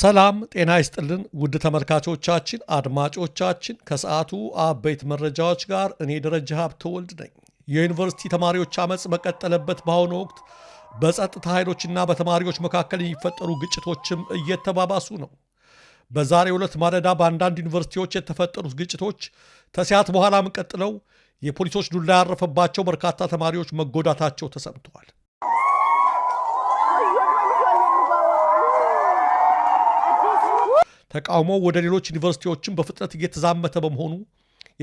ሰላም ጤና ይስጥልን ውድ ተመልካቾቻችን አድማጮቻችን ከሰዓቱ አበይት መረጃዎች ጋር እኔ ደረጃ ሀብተወልድ ነኝ። የዩኒቨርሲቲ ተማሪዎች አመጽ በቀጠለበት በአሁኑ ወቅት በጸጥታ ኃይሎችና በተማሪዎች መካከል የሚፈጠሩ ግጭቶችም እየተባባሱ ነው። በዛሬው ዕለት ማለዳ በአንዳንድ ዩኒቨርሲቲዎች የተፈጠሩት ግጭቶች ተሲያት በኋላም ቀጥለው የፖሊሶች ዱላ ያረፈባቸው በርካታ ተማሪዎች መጎዳታቸው ተሰምተዋል። ተቃውሞ ወደ ሌሎች ዩኒቨርሲቲዎችም በፍጥነት እየተዛመተ በመሆኑ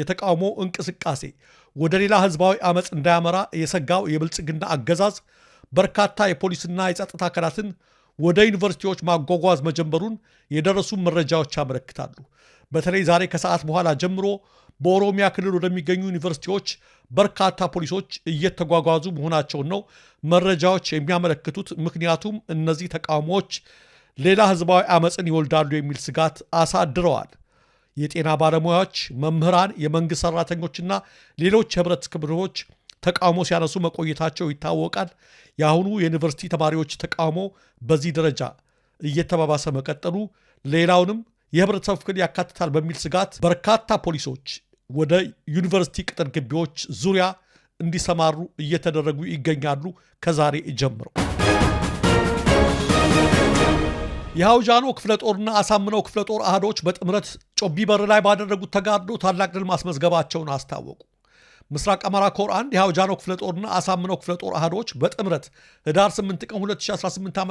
የተቃውሞ እንቅስቃሴ ወደ ሌላ ህዝባዊ አመጽ እንዳያመራ የሰጋው የብልጽግና አገዛዝ በርካታ የፖሊስና የጸጥታ አካላትን ወደ ዩኒቨርሲቲዎች ማጓጓዝ መጀመሩን የደረሱ መረጃዎች ያመለክታሉ። በተለይ ዛሬ ከሰዓት በኋላ ጀምሮ በኦሮሚያ ክልል ወደሚገኙ ዩኒቨርሲቲዎች በርካታ ፖሊሶች እየተጓጓዙ መሆናቸውን ነው መረጃዎች የሚያመለክቱት። ምክንያቱም እነዚህ ተቃውሞዎች ሌላ ህዝባዊ አመጽን ይወልዳሉ የሚል ስጋት አሳድረዋል። የጤና ባለሙያዎች፣ መምህራን፣ የመንግስት ሰራተኞችና ሌሎች ህብረት ክፍሎች ተቃውሞ ሲያነሱ መቆየታቸው ይታወቃል። የአሁኑ የዩኒቨርሲቲ ተማሪዎች ተቃውሞ በዚህ ደረጃ እየተባባሰ መቀጠሉ ሌላውንም የህብረተሰብ ክፍል ያካትታል በሚል ስጋት በርካታ ፖሊሶች ወደ ዩኒቨርሲቲ ቅጥር ግቢዎች ዙሪያ እንዲሰማሩ እየተደረጉ ይገኛሉ ከዛሬ ጀምሮ። የሐውጃኖ ክፍለ ጦርና አሳምነው ክፍለ ጦር አህዶች በጥምረት ጮቢ በር ላይ ባደረጉት ተጋድሎ ታላቅ ድል ማስመዝገባቸውን አስታወቁ። ምስራቅ አማራ ኮር 1 የሐውጃኖ ክፍለ ጦርና አሳምነው ክፍለ ጦር አህዶች በጥምረት ህዳር 8 ቀን 2018 ዓ.ም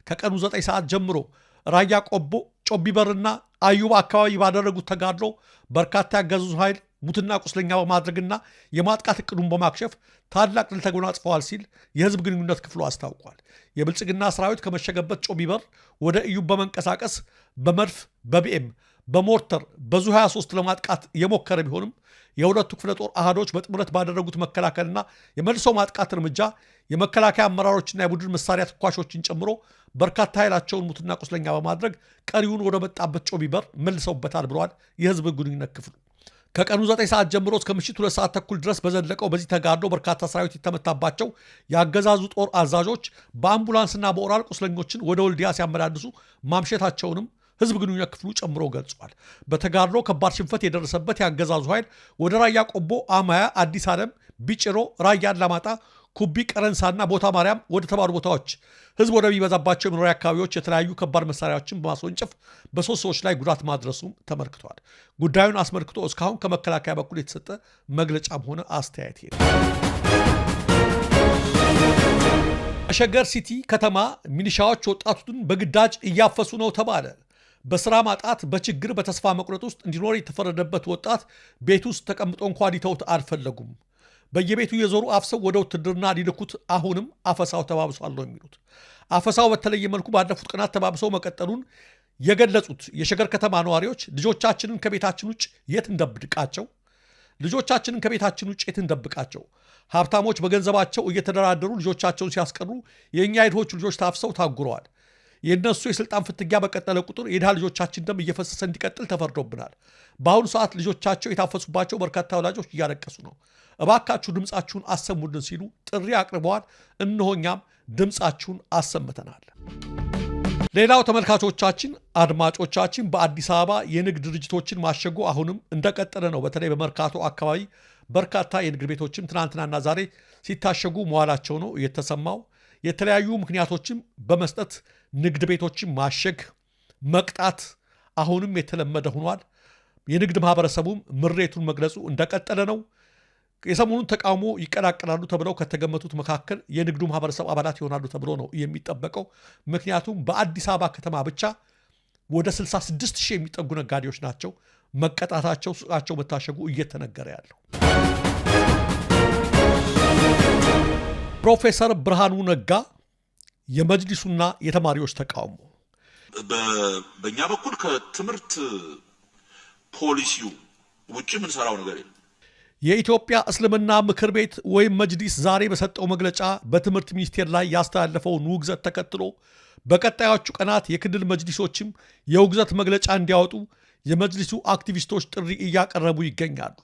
ከቀኑ 9 ሰዓት ጀምሮ ራያ ቆቦ ጮቢ በርና አዩባ አካባቢ ባደረጉት ተጋድሎ በርካታ ያገዙ ኃይል ሙትና ቁስለኛ በማድረግና የማጥቃት እቅዱን በማክሸፍ ታላቅ ድል ተጎናጽፈዋል ሲል የህዝብ ግንኙነት ክፍሉ አስታውቋል። የብልጽግና ሰራዊት ከመሸገበት ጮቢ በር ወደ እዩብ በመንቀሳቀስ በመድፍ በቢኤም በሞርተር በዙ 23 ለማጥቃት የሞከረ ቢሆንም የሁለቱ ክፍለ ጦር አህዶች በጥምረት ባደረጉት መከላከልና የመልሶ ማጥቃት እርምጃ የመከላከያ አመራሮችና የቡድን መሳሪያ ተኳሾችን ጨምሮ በርካታ ኃይላቸውን ሙትና ቁስለኛ በማድረግ ቀሪውን ወደ መጣበት ጮቢ በር መልሰውበታል ብለዋል የህዝብ ግንኙነት ክፍሉ። ከቀኑ 9 ሰዓት ጀምሮ እስከ ምሽት 2 ሰዓት ተኩል ድረስ በዘለቀው በዚህ ተጋድሎ በርካታ ሰራዊት የተመታባቸው የአገዛዙ ጦር አዛዦች በአምቡላንስና በኦራል ቁስለኞችን ወደ ወልዲያ ሲያመላልሱ ማምሸታቸውንም ህዝብ ግንኙነት ክፍሉ ጨምሮ ገልጿል። በተጋድሎ ከባድ ሽንፈት የደረሰበት የአገዛዙ ኃይል ወደ ራያ ቆቦ፣ አማያ፣ አዲስ ዓለም፣ ቢጭሮ፣ ራያ አላማጣ፣ ኩቢ፣ ቀረንሳና ቦታ ማርያም ወደ ተባሉ ቦታዎች ህዝብ ወደሚበዛባቸው የመኖሪያ አካባቢዎች የተለያዩ ከባድ መሳሪያዎችን በማስወንጨፍ በሶስት ሰዎች ላይ ጉዳት ማድረሱም ተመልክቷል። ጉዳዩን አስመልክቶ እስካሁን ከመከላከያ በኩል የተሰጠ መግለጫም ሆነ አስተያየት የለም። ሸገር ሲቲ ከተማ ሚሊሻዎች ወጣቱን በግዳጅ እያፈሱ ነው ተባለ። በስራ ማጣት በችግር በተስፋ መቁረጥ ውስጥ እንዲኖር የተፈረደበት ወጣት ቤት ውስጥ ተቀምጦ እንኳን ሊተውት አልፈለጉም። በየቤቱ የዞሩ አፍሰው ወደ ውትድርና ሊልኩት አሁንም አፈሳው ተባብሷል ነው የሚሉት። አፈሳው በተለየ መልኩ ባለፉት ቀናት ተባብሰው መቀጠሉን የገለጹት የሸገር ከተማ ነዋሪዎች ልጆቻችንን ከቤታችን ውጭ የት እንደብቃቸው? ልጆቻችንን ከቤታችን ውጭ የት እንደብቃቸው? ሀብታሞች በገንዘባቸው እየተደራደሩ ልጆቻቸውን ሲያስቀሩ የእኛ የድሆቹ ልጆች ታፍሰው ታጉረዋል። የእነሱ የስልጣን ፍትጊያ በቀጠለ ቁጥር የድሃ ልጆቻችን ደም እየፈሰሰ እንዲቀጥል ተፈርዶብናል። በአሁኑ ሰዓት ልጆቻቸው የታፈሱባቸው በርካታ ወላጆች እያለቀሱ ነው። እባካችሁ ድምፃችሁን አሰሙልን ሲሉ ጥሪ አቅርበዋል። እነሆኛም ድምፃችሁን አሰምተናል። ሌላው ተመልካቾቻችን፣ አድማጮቻችን በአዲስ አበባ የንግድ ድርጅቶችን ማሸጉ አሁንም እንደቀጠለ ነው። በተለይ በመርካቶ አካባቢ በርካታ የንግድ ቤቶችም ትናንትናና ዛሬ ሲታሸጉ መዋላቸው ነው የተሰማው። የተለያዩ ምክንያቶችም በመስጠት ንግድ ቤቶችን ማሸግ፣ መቅጣት አሁንም የተለመደ ሆኗል። የንግድ ማህበረሰቡም ምሬቱን መግለጹ እንደቀጠለ ነው። የሰሞኑን ተቃውሞ ይቀላቀላሉ ተብለው ከተገመቱት መካከል የንግዱ ማህበረሰብ አባላት ይሆናሉ ተብሎ ነው የሚጠበቀው። ምክንያቱም በአዲስ አበባ ከተማ ብቻ ወደ 66,000 የሚጠጉ ነጋዴዎች ናቸው መቀጣታቸው፣ ሱቃቸው መታሸጉ እየተነገረ ያለው። ፕሮፌሰር ብርሃኑ ነጋ የመጅሊሱና የተማሪዎች ተቃውሞ በእኛ በኩል ከትምህርት ፖሊሲው ውጭ ምን ሰራው ነገር የለም። የኢትዮጵያ እስልምና ምክር ቤት ወይም መጅሊስ ዛሬ በሰጠው መግለጫ በትምህርት ሚኒስቴር ላይ ያስተላለፈውን ውግዘት ተከትሎ በቀጣዮቹ ቀናት የክልል መጅሊሶችም የውግዘት መግለጫ እንዲያወጡ የመጅሊሱ አክቲቪስቶች ጥሪ እያቀረቡ ይገኛሉ።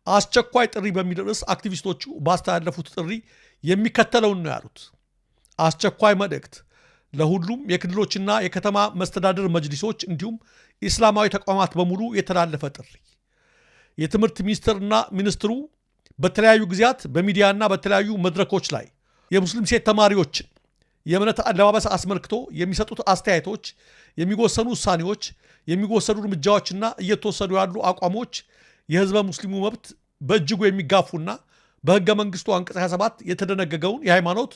አስቸኳይ ጥሪ በሚል ርዕስ አክቲቪስቶቹ ባስተላለፉት ጥሪ የሚከተለውን ነው ያሉት። አስቸኳይ መልእክት ለሁሉም የክልሎችና የከተማ መስተዳድር መጅሊሶች እንዲሁም ኢስላማዊ ተቋማት በሙሉ የተላለፈ ጥሪ። የትምህርት ሚኒስትርና ሚኒስትሩ በተለያዩ ጊዜያት በሚዲያና በተለያዩ መድረኮች ላይ የሙስሊም ሴት ተማሪዎችን የእምነት አለባበስ አስመልክቶ የሚሰጡት አስተያየቶች፣ የሚወሰኑ ውሳኔዎች፣ የሚወሰዱ እርምጃዎችና እየተወሰዱ ያሉ አቋሞች የህዝበ ሙስሊሙ መብት በእጅጉ የሚጋፉና በህገ መንግስቱ አንቀጽ 27 የተደነገገውን የሃይማኖት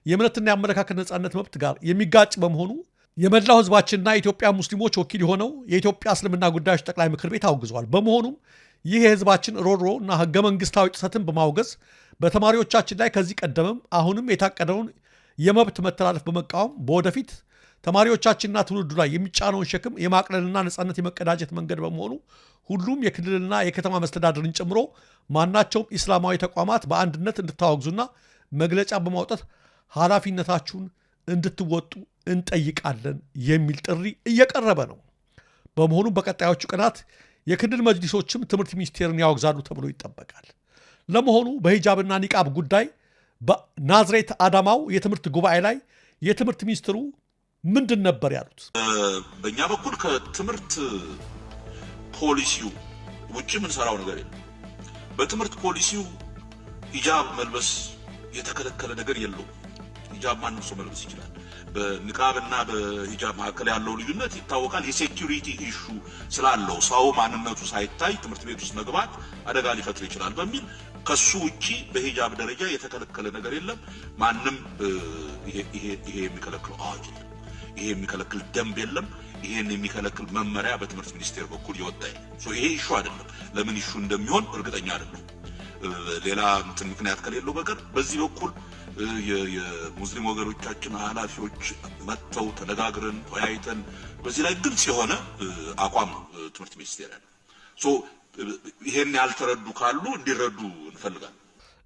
የእምነትና የአመለካከት ነጻነት መብት ጋር የሚጋጭ በመሆኑ የመላው ህዝባችንና የኢትዮጵያ ሙስሊሞች ወኪል የሆነው የኢትዮጵያ እስልምና ጉዳዮች ጠቅላይ ምክር ቤት አውግዟል። በመሆኑም ይህ የህዝባችን ሮሮ እና ህገ መንግስታዊ ጥሰትን በማውገዝ በተማሪዎቻችን ላይ ከዚህ ቀደምም አሁንም የታቀደውን የመብት መተላለፍ በመቃወም በወደፊት ተማሪዎቻችንና ትውልዱ ላይ የሚጫነውን ሸክም የማቅለልና ነጻነት የመቀዳጀት መንገድ በመሆኑ ሁሉም የክልልና የከተማ መስተዳድርን ጨምሮ ማናቸውም ኢስላማዊ ተቋማት በአንድነት እንድታወግዙና መግለጫ በማውጣት ኃላፊነታችሁን እንድትወጡ እንጠይቃለን የሚል ጥሪ እየቀረበ ነው። በመሆኑም በቀጣዮቹ ቀናት የክልል መጅሊሶችም ትምህርት ሚኒስቴርን ያወግዛሉ ተብሎ ይጠበቃል። ለመሆኑ በሂጃብና ኒቃብ ጉዳይ በናዝሬት አዳማው የትምህርት ጉባኤ ላይ የትምህርት ሚኒስትሩ ምንድን ነበር ያሉት? በእኛ በኩል ከትምህርት ፖሊሲው ውጭ የምንሰራው ነገር የለም። በትምህርት ፖሊሲው ሂጃብ መልበስ የተከለከለ ነገር የለውም። ሂጃብ ማንም ሰው መልበስ ይችላል። በንቃብና በሂጃብ መካከል ያለው ልዩነት ይታወቃል። የሴኩሪቲ ኢሹ ስላለው ሰው ማንነቱ ሳይታይ ትምህርት ቤት ውስጥ መግባት አደጋ ሊፈጥር ይችላል በሚል ከሱ ውጪ በሂጃብ ደረጃ የተከለከለ ነገር የለም። ማንም ይሄ የሚከለክለው አዋጅ የለም። ይሄ የሚከለክል ደንብ የለም። ይሄን የሚከለክል መመሪያ በትምህርት ሚኒስቴር በኩል ይወጣ ነው። ይሄ ኢሹ አይደለም። ለምን ኢሹ እንደሚሆን እርግጠኛ አይደለም። ሌላ ምክንያት ከሌለው በቀር በዚህ በኩል የሙስሊም ወገኖቻችን ኃላፊዎች መጥተው ተነጋግረን ተወያይተን በዚህ ላይ ግልጽ የሆነ አቋም ትምህርት ሚኒስቴር ያለው ይሄን ያልተረዱ ካሉ እንዲረዱ እንፈልጋለን።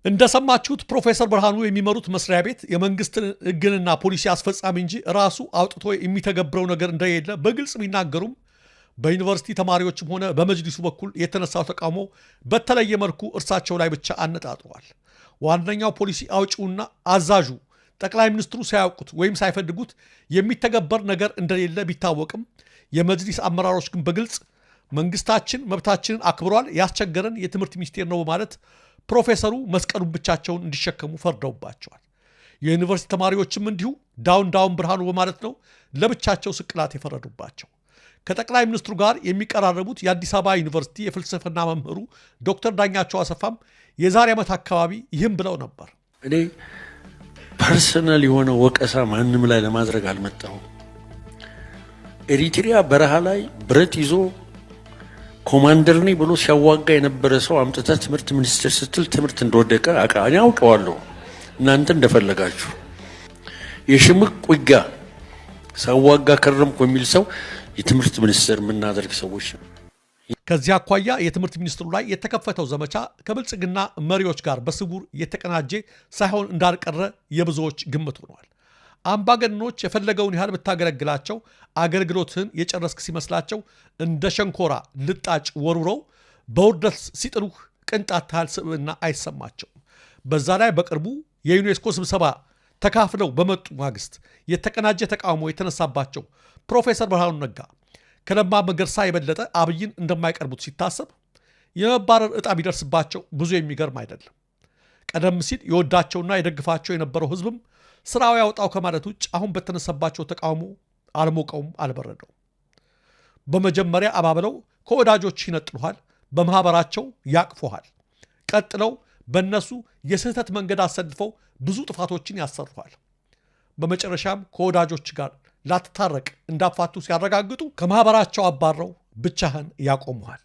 እንደሰማችሁት ፕሮፌሰር ብርሃኑ የሚመሩት መስሪያ ቤት የመንግስትን ሕግንና ፖሊሲ አስፈጻሚ እንጂ ራሱ አውጥቶ የሚተገብረው ነገር እንደሌለ በግልጽ ቢናገሩም በዩኒቨርሲቲ ተማሪዎችም ሆነ በመጅሊሱ በኩል የተነሳው ተቃውሞ በተለየ መልኩ እርሳቸው ላይ ብቻ አነጣጥሯል። ዋነኛው ፖሊሲ አውጪውና አዛዡ ጠቅላይ ሚኒስትሩ ሳያውቁት ወይም ሳይፈልጉት የሚተገበር ነገር እንደሌለ ቢታወቅም የመጅሊስ አመራሮች ግን በግልጽ መንግስታችን መብታችንን አክብሯል፣ ያስቸገረን የትምህርት ሚኒስቴር ነው በማለት ፕሮፌሰሩ መስቀሉን ብቻቸውን እንዲሸከሙ ፈርደውባቸዋል። የዩኒቨርሲቲ ተማሪዎችም እንዲሁ ዳውን ብርሃኑ በማለት ነው ለብቻቸው ስቅላት የፈረዱባቸው። ከጠቅላይ ሚኒስትሩ ጋር የሚቀራረቡት የአዲስ አበባ ዩኒቨርሲቲ የፍልስፍና መምህሩ ዶክተር ዳኛቸው አሰፋም የዛሬ ዓመት አካባቢ ይህም ብለው ነበር። እኔ ፐርሰናል የሆነ ወቀሳ ማንም ላይ ለማድረግ አልመጣሁም። ኤሪትሪያ በረሃ ላይ ብረት ይዞ ኮማንደር ነኝ ብሎ ሲያዋጋ የነበረ ሰው አምጥተህ ትምህርት ሚኒስቴር ስትል ትምህርት እንደወደቀ እኔ አውቀዋለሁ። እናንተ እንደፈለጋችሁ የሽምቅ ውጊያ ሳዋጋ ከረምኩ የሚል ሰው የትምህርት ሚኒስቴር የምናደርግ ሰዎች። ከዚህ አኳያ የትምህርት ሚኒስትሩ ላይ የተከፈተው ዘመቻ ከብልጽግና መሪዎች ጋር በስውር የተቀናጀ ሳይሆን እንዳልቀረ የብዙዎች ግምት ሆኗል። አምባገነኖች የፈለገውን ያህል ብታገለግላቸው አገልግሎትህን የጨረስክ ሲመስላቸው እንደ ሸንኮራ ልጣጭ ወርውረው በውርደት ሲጥሉህ ቅንጣት ያህል ስብዕና አይሰማቸውም። በዛ ላይ በቅርቡ የዩኔስኮ ስብሰባ ተካፍለው በመጡ ማግስት የተቀናጀ ተቃውሞ የተነሳባቸው ፕሮፌሰር ብርሃኑ ነጋ ከለማ መገርሳ የበለጠ አብይን እንደማይቀርቡት ሲታሰብ የመባረር ዕጣ ቢደርስባቸው ብዙ የሚገርም አይደለም። ቀደም ሲል የወዳቸውና የደግፋቸው የነበረው ህዝብም ስራው ያውጣው ከማለት ውጭ አሁን በተነሳባቸው ተቃውሞ አልሞቀውም፣ አልበረደውም። በመጀመሪያ አባብለው ከወዳጆች ይነጥሉሃል፣ በማህበራቸው ያቅፎሃል። ቀጥለው በእነሱ የስህተት መንገድ አሰልፈው ብዙ ጥፋቶችን ያሰሩሃል። በመጨረሻም ከወዳጆች ጋር ላትታረቅ እንዳፋቱ ሲያረጋግጡ ከማህበራቸው አባረው ብቻህን ያቆሙሃል።